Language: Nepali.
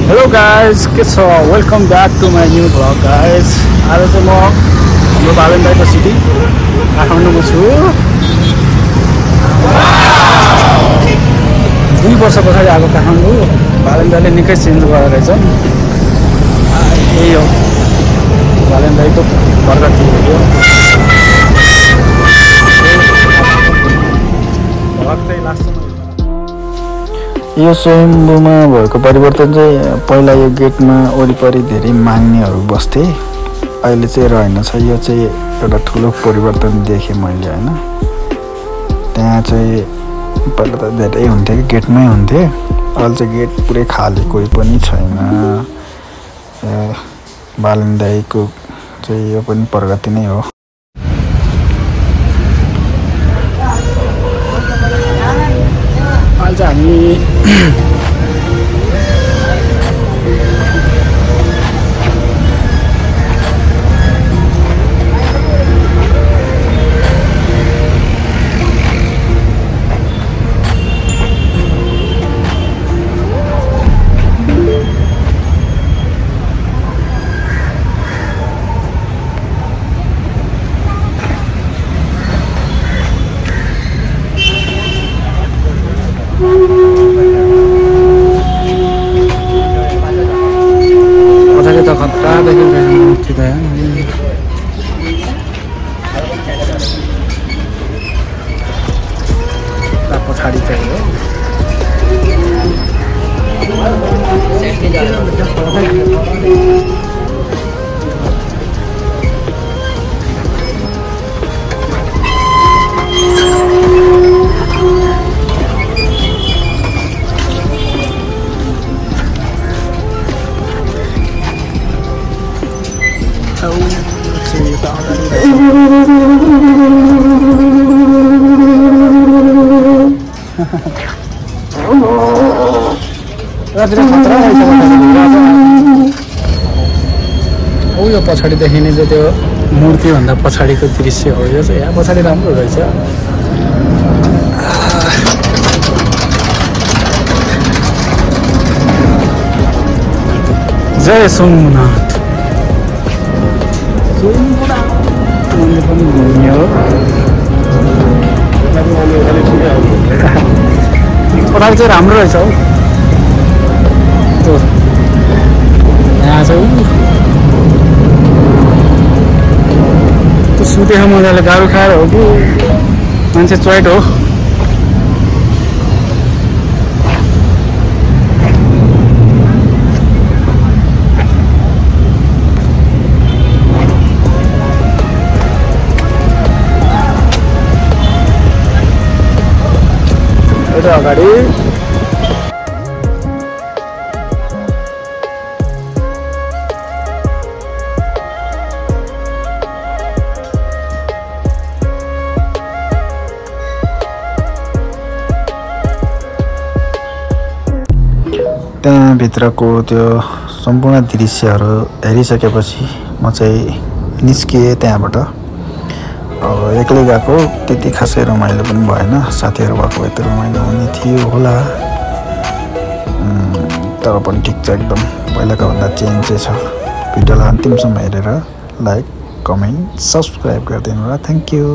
Hello guys, welcome back to my new vlog guys. आज चाहिँ म हाम्रो बालेन्दाईको सिटी काठमाडौँमा छु। 2 वर्ष पछाडि आएको काठमाडौँ। बालेन्दाईले निकै चेन्ज गरेर रहेछ। यही हो बालेन्दाईको प्रगति हो। यो स्वयम्भूमा भएको परिवर्तन चाहिँ पहिला यो गेटमा वरिपरि धेरै माग्नेहरू बस्थे, अहिले चाहिँ रहेन छ। यो चाहिँ एउटा ठुलो परिवर्तन देखेँ मैले हैन। त्यहाँ चाहिँ पहिला त धेरै हुन्थ्यो कि गेटमै हुन्थे, अहिले चाहिँ गेट पुरै खाली, कोही पनि छैन। बालेन्दाईको चाहिँ यो पनि प्रगति नै हो। आज हामी पछाडि त खतरा देखिन्छ पछाडि चाहिँ हो। यो पछाडि देखिने चाहिँ त्यो मूर्तिभन्दा पछाडिको दृश्य हो। यो चाहिँ यहाँ पछाडि राम्रो रहेछ। जय सोमनाथ। मन्दिर पनि घुम्ने हो। पछाडि चाहिँ राम्रो रहेछ हौ। यहाँ चाहिँ त्यो सुतेको मजाले गाह्रो खाएर हो कि मान्छे चोइट हो। अगाडि त्यहाँ भित्रको त्यो सम्पूर्ण दृश्यहरू हेरिसकेपछि म चाहिँ निस्किएँ त्यहाँबाट। अब एक्लै गएको त्यति खासै रमाइलो पनि भएन, साथीहरू भएको भए त रमाइलो हुने थियो होला। तर पनि ठिक छ, एकदम पहिलाको भन्दा चेन्ज चाहिँ छ। भिडियोलाई अन्तिमसम्म हेरेर लाइक, कमेन्ट, सब्सक्राइब गरिदिनु होला। Thank you.